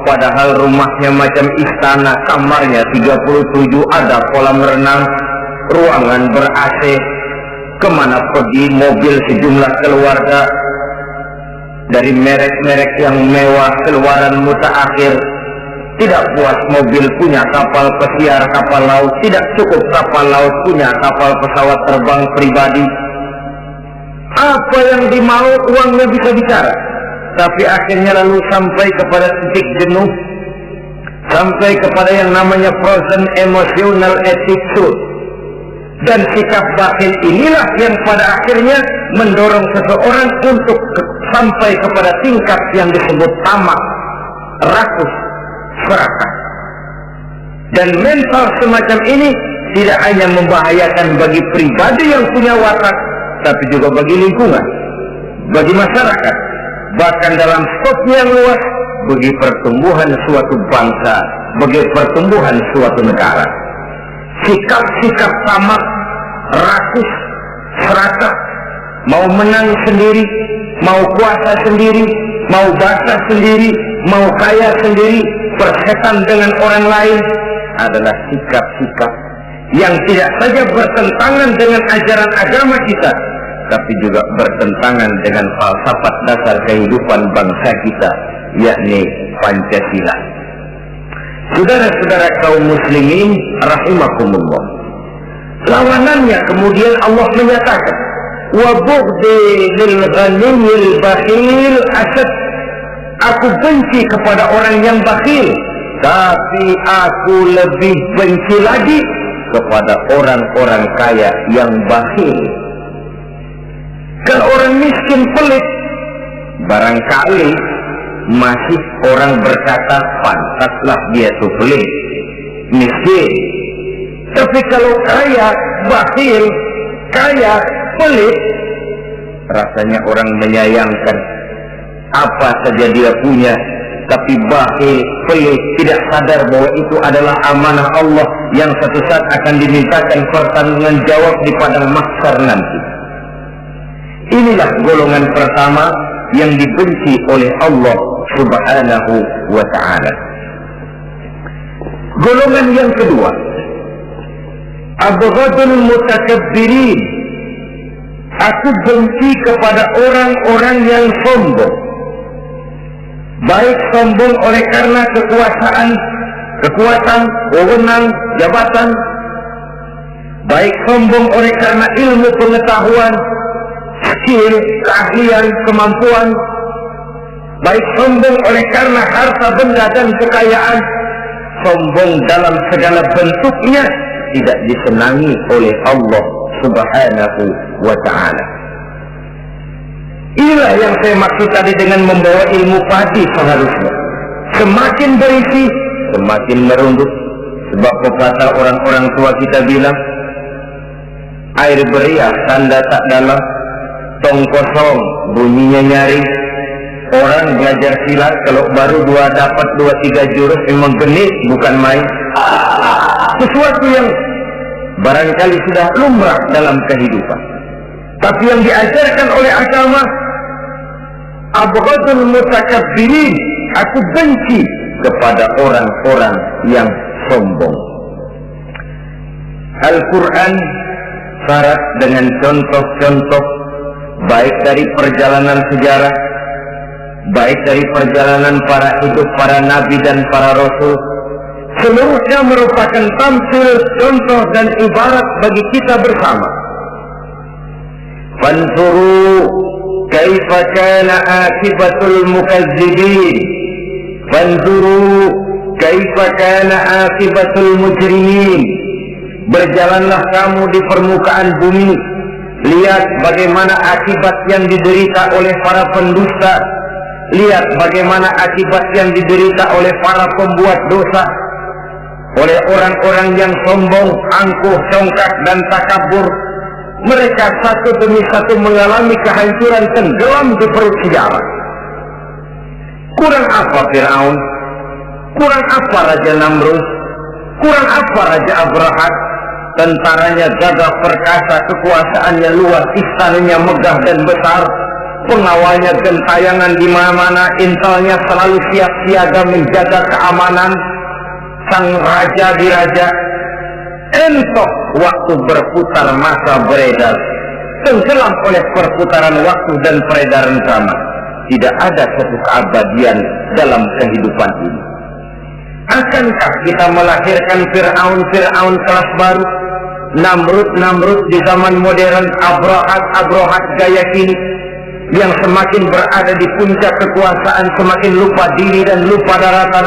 padahal rumahnya macam istana, kamarnya 37, ada kolam renang, ruangan ber-AC, kemana pergi mobil sejumlah keluarga, dari merek-merek yang mewah, keluaran mutaakhir. Tidak puas mobil punya kapal pesiar, kapal laut, tidak cukup kapal laut punya kapal pesawat terbang pribadi. Apa yang dimau uangnya bisa bicara, tapi akhirnya lalu sampai kepada titik jenuh, sampai kepada yang namanya frozen emotional attitude. Dan sikap bakhil inilah yang pada akhirnya mendorong seseorang untuk sampai kepada tingkat yang disebut tamak, rakus, serakah. Dan mental semacam ini tidak hanya membahayakan bagi pribadi yang punya watak, tapi juga bagi lingkungan, bagi masyarakat, bahkan dalam skop yang luas, bagi pertumbuhan suatu bangsa, bagi pertumbuhan suatu negara. Sikap-sikap tamak, rakus, serakah, mau menang sendiri, mau kuasa sendiri, mau basah sendiri, mau kaya sendiri, persetan dengan orang lain, adalah sikap-sikap yang tidak saja bertentangan dengan ajaran agama kita, tapi juga bertentangan dengan falsafat dasar kehidupan bangsa kita, yakni Pancasila. Saudara-saudara kaum muslimin rahimakumullah, lawanannya kemudian Allah menyatakan, wa bughdi lil ghaniyil bakhil asad, aku benci kepada orang yang bakhil, tapi aku lebih benci lagi kepada orang-orang kaya yang bakhil. Kalau orang miskin pelit, barangkali masih orang berkata pantaslah dia itu pelit, miskin. Tapi kalau kaya, bakhil, kaya, pelit, rasanya orang menyayangkan. Apa saja dia punya, tapi bakhil, pelit, tidak sadar bahwa itu adalah amanah Allah yang satu saat akan dimintakan pertanggungan jawab di padang mahsyar nanti. Inilah golongan pertama yang dibenci oleh Allah Subhanahu wa ta'ala. Golongan yang kedua, abghadul mutakabbirin, aku benci kepada orang-orang yang sombong. Baik sombong oleh karena kekuatan, wewenang, jabatan, baik sombong oleh karena ilmu pengetahuan, skill, keahlian, kemampuan, baik sombong oleh karena harta benda dan kekayaan. Sombong dalam segala bentuknya tidak disenangi oleh Allah Subhanahu wa ta'ala. Inilah yang saya maksud tadi dengan membawa ilmu padi seharusnya. Semakin berisi, semakin merunduk. Sebab pepatah orang-orang tua kita bilang, air beriak tanda tak dalam, tong kosong bunyinya nyaring. Orang belajar silat kalau baru dapat 2-3 jurus memang genit, bukan main. Sesuatu yang barangkali sudah lumrah dalam kehidupan. Tapi yang diajarkan oleh agama, abghadul mutakabbirin, aku benci kepada orang-orang yang sombong. Al-Quran syarat dengan contoh-contoh baik dari perjalanan sejarah, baik dari perjalanan para hidup para nabi dan para rasul. Seluruhnya merupakan tamsil, contoh dan ibarat bagi kita bersama. Fanzuru kaifa kana akibatul mukazzibin, fanzuru kaifa kana akibatul mujrimin. Berjalanlah kamu di permukaan bumi, lihat bagaimana akibat yang diderita oleh para pendusta, lihat bagaimana akibat yang diderita oleh para pembuat dosa, oleh orang-orang yang sombong, angkuh, congkak dan takabur. Mereka satu demi satu mengalami kehancuran, tenggelam di perut sejarah. Kurang apa Fir'aun? Kurang apa Raja Namrud? Kurang apa Raja Abrahat? Tentaranya gagah perkasa, kekuasaannya luas, istananya megah dan besar, pengawalnya gentayangan di mana-mana, intelnya selalu siap siaga menjaga keamanan. Sang raja diraja, entok waktu berputar masa beredar, tenggelam oleh perputaran waktu dan peredaran zaman. Tidak ada satu keabadian dalam kehidupan ini. Akankah kita melahirkan Fir'aun kelas baru, Namrud di zaman modern, Abrahat gaya kini, yang semakin berada di puncak kekuasaan semakin lupa diri dan lupa daratan,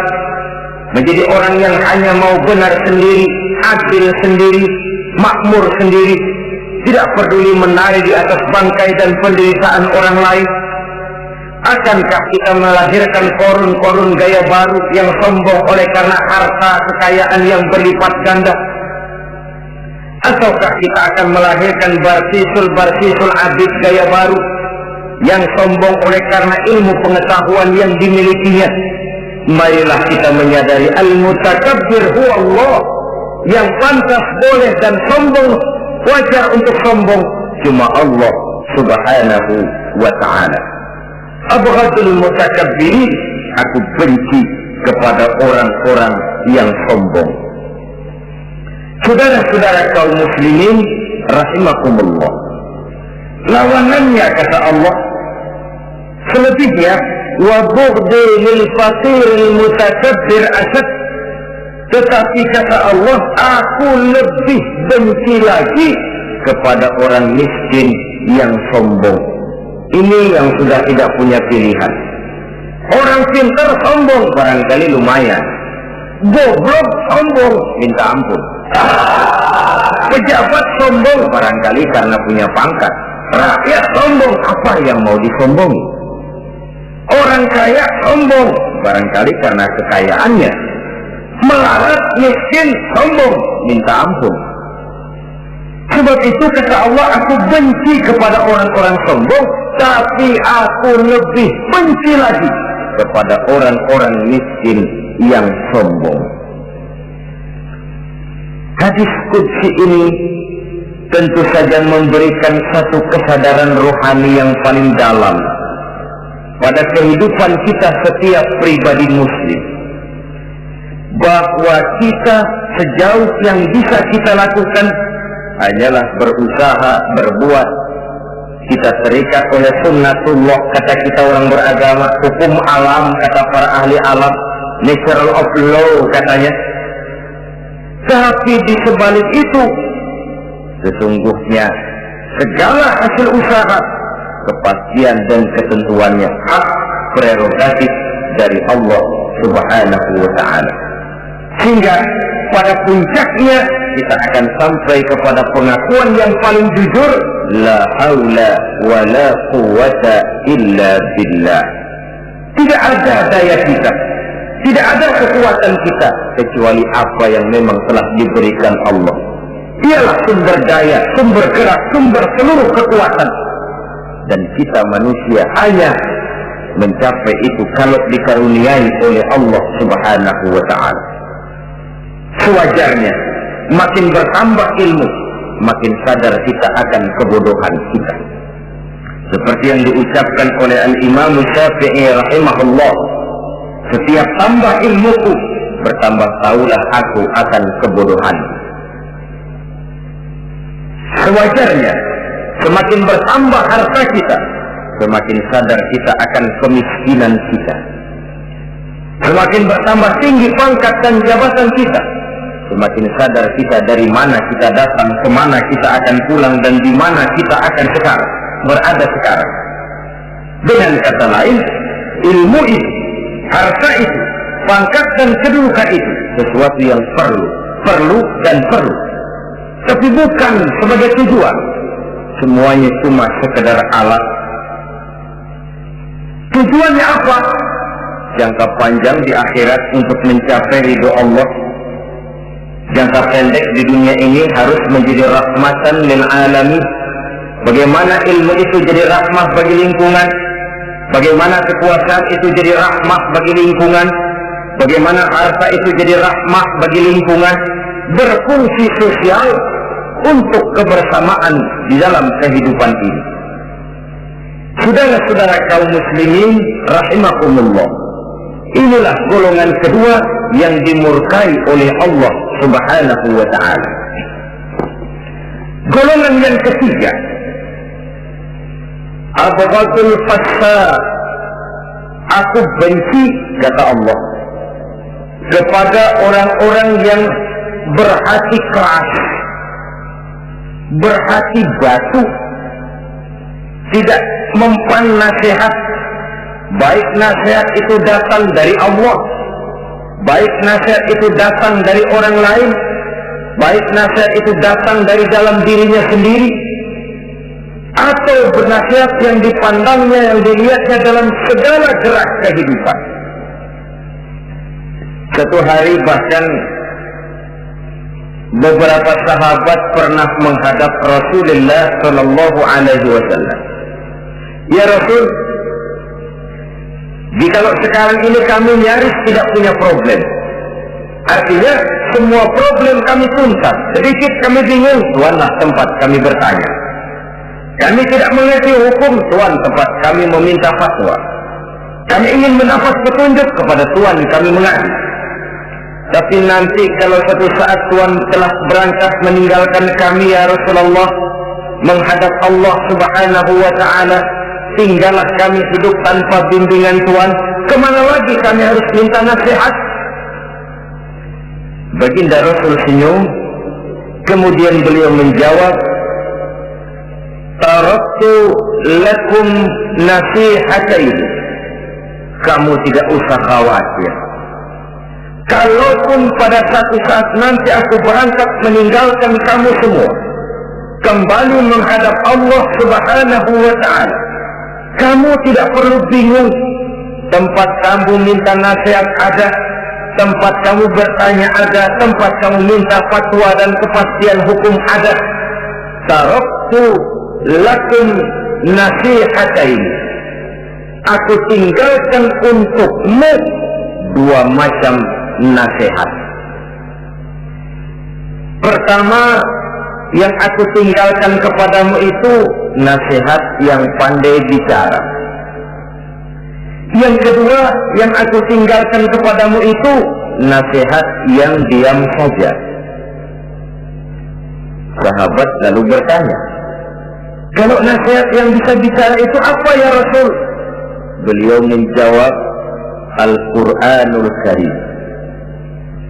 menjadi orang yang hanya mau benar sendiri, adil sendiri, makmur sendiri, tidak peduli menari di atas bangkai dan penderitaan orang lain? Akankah kita melahirkan korun-korun gaya baru yang sombong oleh karena harta kekayaan yang berlipat ganda? Ataukah kita akan melahirkan barsisul abid gaya baru yang sombong oleh karena ilmu pengetahuan yang dimilikinya? Marilah kita menyadari al-mutakabbir huwa Allah, yang pantas, boleh dan sombong, wajar untuk sombong cuma Allah subhanahu wa ta'ala. Abghadul mutakabbirin, aku benci kepada orang-orang yang sombong. Saudara-saudara kaum muslimin rahimakumullah, lawanannya kata Allah, selebihnya wa bughdi lil faqiril mutakabbir asad, tetapi kata Allah, aku lebih benci lagi kepada orang miskin yang sombong. Ini yang sudah tidak punya pilihan. Orang pintar sombong barangkali lumayan, goblok sombong minta ampun. Pejabat sombong barangkali karena punya pangkat. Rakyat sombong, apa yang mau disombongi? Orang kaya sombong barangkali karena kekayaannya. Melarat, miskin, sombong, minta ampun. Sebab itu kata Allah, aku benci kepada orang-orang sombong, tapi aku lebih benci lagi kepada orang-orang miskin yang sombong. Hadis qudsi ini tentu saja memberikan satu kesadaran rohani yang paling dalam pada kehidupan kita setiap pribadi muslim, bahwa kita sejauh yang bisa kita lakukan hanyalah berusaha berbuat. Kita terikat oleh sunnatullah, kata kita orang beragama, hukum alam kata para ahli alam, natural of law katanya. Tapi di sebalik itu sesungguhnya segala hasil usaha, kepastian dan ketentuannya hak prerogatif dari Allah subhanahu wa ta'ala. Sehingga pada puncaknya kita akan sampai kepada pengakuan yang paling jujur, la haula wa la quwwata illa billah. Tidak ada daya kita, tidak ada kekuatan kita kecuali apa yang memang telah diberikan Allah. Dialah sumber daya, sumber gerak, sumber seluruh kekuatan. Dan kita manusia hanya mencapai itu kalau dikaruniai oleh Allah subhanahu wa ta'ala. Sewajarnya, makin bertambah ilmu, makin sadar kita akan kebodohan kita. Seperti yang diucapkan oleh Al-Imam Syafi'i rahimahullah, setiap tambah ilmuku, bertambah tahulah aku akan kebodohan. Sewajarnya, semakin bertambah harta kita, semakin sadar kita akan kemiskinan kita. Semakin bertambah tinggi pangkat dan jabatan kita, semakin sadar kita dari mana kita datang, kemana kita akan pulang, dan di mana kita akan berada sekarang. Dengan kata lain, ilmu itu, harta itu, pangkat dan kedudukan itu sesuatu yang perlu dan perlu, tapi bukan sebagai tujuan. Semuanya cuma sekedar alat. Tujuannya apa? Jangka panjang di akhirat untuk mencapai ridho Allah. Jangka pendek di dunia ini harus menjadi rahmatan lil alamin. Bagaimana ilmu itu jadi rahmah bagi lingkungan, bagaimana kekuasaan itu jadi rahmah bagi lingkungan, bagaimana harta itu jadi rahmah bagi lingkungan, berfungsi sosial untuk kebersamaan di dalam kehidupan ini. Saudara-saudara kaum muslimin rahimakumullah, inilah golongan kedua yang dimurkai oleh Allah subhanahu wa ta'ala. Golongan yang ketiga, abghadul fasad, aku benci kata Allah kepada orang-orang yang berhati keras, berhati batu, tidak mempan nasihat, baik nasihat itu datang dari Allah, baik nasihat itu datang dari orang lain, baik nasihat itu datang dari dalam dirinya sendiri atau bernasihat yang dipandangnya, yang dilihatnya dalam segala gerak kehidupan. Satu hari bahkan beberapa sahabat pernah menghadap Rasulullah Shallallahu Alaihi Wasallam. Ya Rasul, jikalau sekarang ini kami nyaris tidak punya problem, artinya semua problem kami tuntas, sedikit kami bingung, Tuanlah tempat kami bertanya. Kami tidak mengerti hukum, Tuan tempat kami meminta fatwa. Kami ingin mendapat petunjuk, kepada Tuan kami mengadu. Tapi nanti kalau suatu saat Tuan telah berangkat meninggalkan kami ya Rasulullah, menghadap Allah Subhanahu wa ta'ala, tinggallah kami hidup tanpa bimbingan Tuan, kemana lagi kami harus minta nasihat? Baginda Rasul senyum, kemudian beliau menjawab, taraktu lakum nasihatain. Kamu tidak usah khawatir. Kalaupun pada satu saat nanti aku berangkat meninggalkan kamu semua, kembali menghadap Allah Subhanahu wa ta'ala, kamu tidak perlu bingung. Tempat kamu minta nasihat ada, tempat kamu bertanya ada, tempat kamu minta fatwa dan kepastian hukum ada. Taraktu lakum nasihatain. Aku tinggalkan untukmu dua macam nasihat. Pertama, yang aku tinggalkan kepadamu itu nasihat yang pandai bicara. Yang kedua, yang aku tinggalkan kepadamu itu nasihat yang diam saja. Sahabat lalu bertanya, kalau nasihat yang bisa bicara itu apa ya Rasul? Beliau menjawab, Al-Quranul Karim.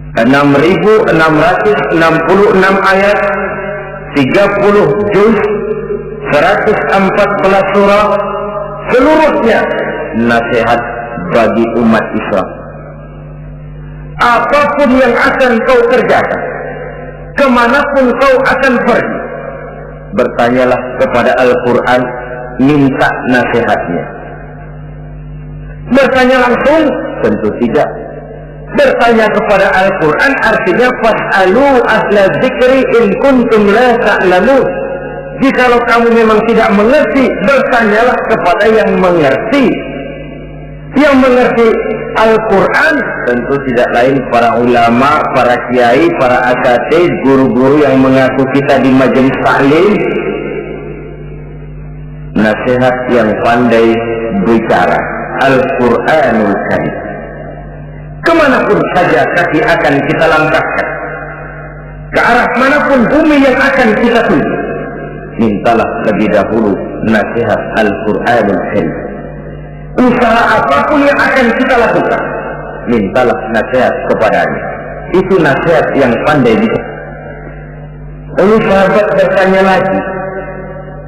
6.666 ayat, 30 juz, 114 surah, seluruhnya nasihat bagi umat Islam. Apapun yang akan kau kerjakan, kemanapun kau akan pergi, bertanyalah kepada Al-Quran, minta nasihatnya. Bertanya langsung? Tentu tidak. Bertanya kepada Al-Quran artinya fas'alu ahla dzikri in kuntum la ta'lamun. Jikalau kamu memang tidak mengerti, bertanyalah kepada yang mengerti. Yang mengerti Al-Quran tentu tidak lain para ulama, para kiai, para asatidz, guru-guru yang mengaku kita di majelis taklim. Nasihat yang pandai bicara, Al-Quranul Karim. Kemanapun saja kaki akan kita langkahkan, ke arah manapun bumi yang akan kita tuju, mintalah lebih dahulu nasihat Al-Quranul Karim. Usaha apapun yang akan kita lakukan, mintalah nasihat kepadanya. Itu nasihat yang pandai bicara. Lalu sahabat bertanya lagi,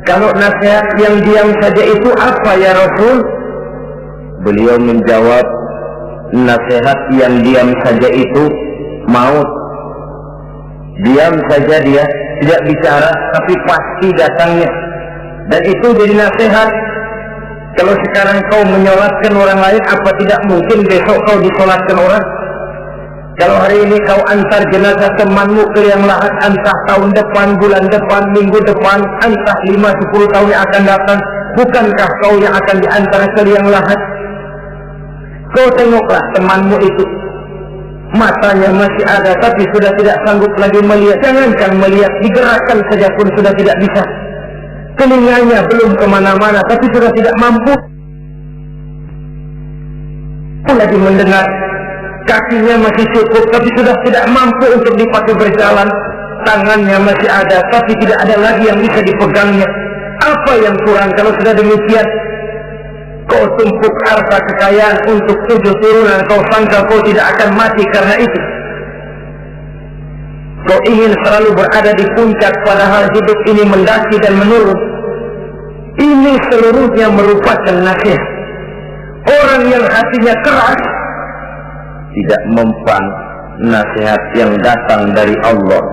kalau nasihat yang diam saja itu apa ya Rasul? Beliau menjawab, nasihat yang diam saja itu maut. Diam saja dia, tidak bicara, tapi pasti datangnya. Dan itu jadi nasihat. Kalau sekarang kau menyolatkan orang lain, apa tidak mungkin besok kau disolatkan orang? Kalau hari ini kau antar jenazah temanmu ke yang lahat, entah tahun depan, bulan depan, minggu depan, entah 5-10 tahun yang akan datang, bukankah kau yang akan diantar ke yang lahat? Kau tengoklah temanmu itu, matanya masih ada tapi sudah tidak sanggup lagi melihat. Jangankan melihat, digerakkan saja pun sudah tidak bisa. Telinganya belum kemana-mana tapi sudah tidak mampu lagi mendengar. Kakinya masih cukup tapi sudah tidak mampu untuk dipakai berjalan. Tangannya masih ada tapi tidak ada lagi yang bisa dipegangnya. Apa yang kurang kalau sudah demikian? Kau tumpuk harta kekayaan untuk 7 turunan, kau sangka kau tidak akan mati karena itu. Kau ingin selalu berada di puncak padahal hidup ini mendaki dan menurun. Ini seluruhnya merupakan nasihat. Orang yang hatinya keras tidak mempan nasihat yang datang dari Allah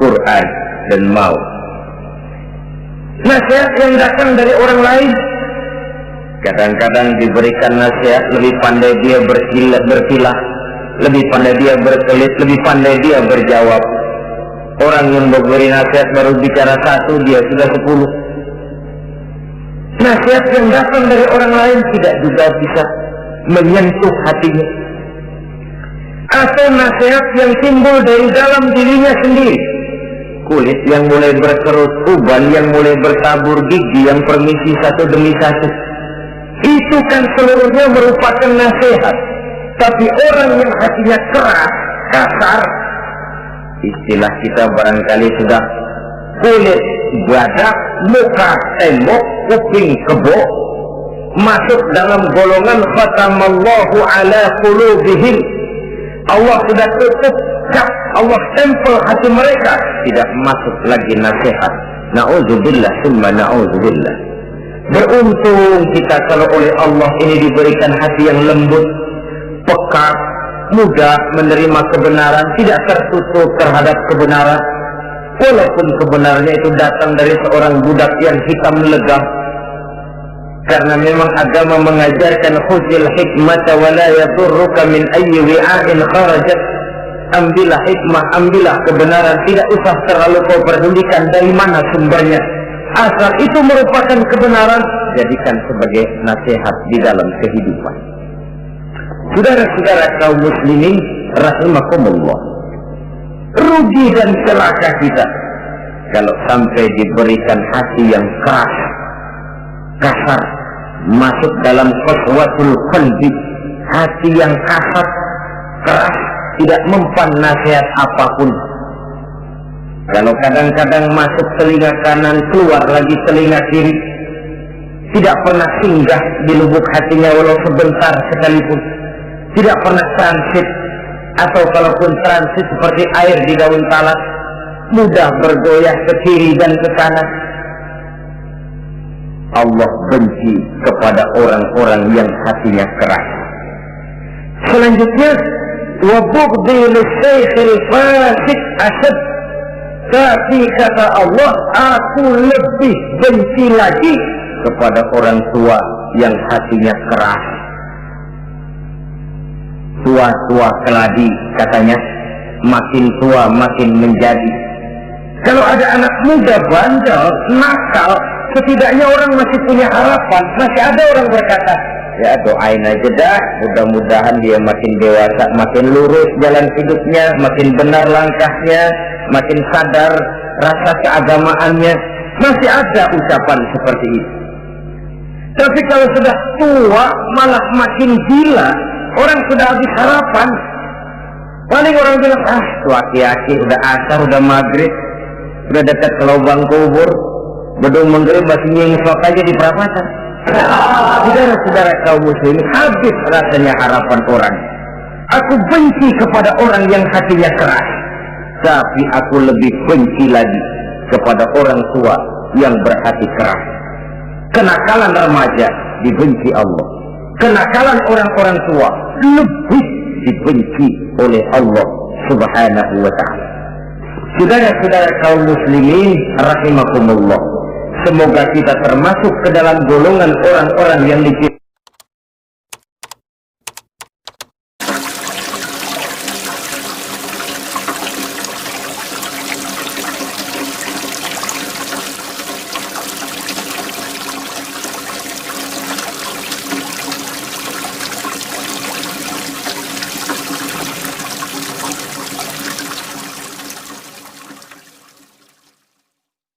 Quran dan mau. Nasihat yang datang dari orang lain, kadang-kadang diberikan nasihat, lebih pandai dia bersilah, lebih pandai dia berkelit, lebih pandai dia berjawab. Orang yang memberi nasihat baru bicara satu, dia sudah 10. Nasihat yang datang dari orang lain tidak juga bisa menyentuh hatinya. Atau nasihat yang timbul dari dalam dirinya sendiri, kulit yang mulai berkerut, uban yang mulai bertabur, gigi yang permisi satu demi satu, itu kan seluruhnya merupakan nasihat. Tapi orang yang hatinya keras, kasar, istilah kita barangkali sudah kulit badak, muka tembok, kuping kebo, masuk dalam golongan khatamallahu ala qulubihim. Allah sudah tutup cap, Allah tempel hati mereka, tidak masuk lagi nasihat. Na'udzubillah summa na'udzubillah. Beruntung kita kalau oleh Allah ini diberikan hati yang lembut, peka, mudah menerima kebenaran, tidak tertutup terhadap kebenaran. Walaupun kebenarannya itu datang dari seorang budak yang hitam legam. Karena memang agama mengajarkan khuzil hikmata wa la yadurruka min ayyi wi'a'in kharajat. Ambillah hikmah, ambillah kebenaran, tidak usah terlalu kau pedulikan dari mana sumbernya. Asal itu merupakan kebenaran, jadikan sebagai nasihat di dalam kehidupan. Saudara-saudara kaum muslimin rahimakumullah, rugi dan celaka kita kalau sampai diberikan hati yang keras, kasar, masuk dalam qaswatul qalbi, hati yang kasar, keras, tidak mempan nasihat apapun. Kalau kadang-kadang masuk telinga kanan, keluar lagi telinga kiri, tidak pernah singgah di lubuk hatinya walau sebentar sekalipun, tidak pernah transit, atau kalaupun transit seperti air di daun talas, mudah bergoyah ke kiri dan ke kanan. Allah benci kepada orang-orang yang hatinya keras. Selanjutnya, wa bughdhi lisaykhil fasik asad. Tapi kata Allah, aku lebih benci lagi kepada orang tua yang hatinya keras. Tua-tua keladi katanya, makin tua makin menjadi. Kalau ada anak muda bandel, nakal, setidaknya orang masih punya harapan. Masih ada orang berkata, ya doain aja dah, mudah-mudahan dia makin dewasa, makin lurus jalan hidupnya, makin benar langkahnya, makin sadar rasa keagamaannya. Masih ada ucapan seperti itu. Tapi kalau sudah tua malah makin gila, orang sudah habis harapan. Paling orang bilang, tua aki-aki, udah asar, udah maghrib, udah dekat ke lubang kubur, bedung maghrib masih nyingsok aja di perapatan. Saudara-saudara kaum muslimin, habis rasanya harapan orang. Aku benci kepada orang yang hatinya keras, tapi aku lebih benci lagi kepada orang tua yang berhati keras. Kenakalan remaja dibenci Allah, kenakalan orang-orang tua lebih dibenci oleh Allah Subhanahu wa ta'ala. Saudara-saudara kaum muslimin rahimakumullah, semoga kita termasuk ke dalam golongan orang-orang yang diciptakan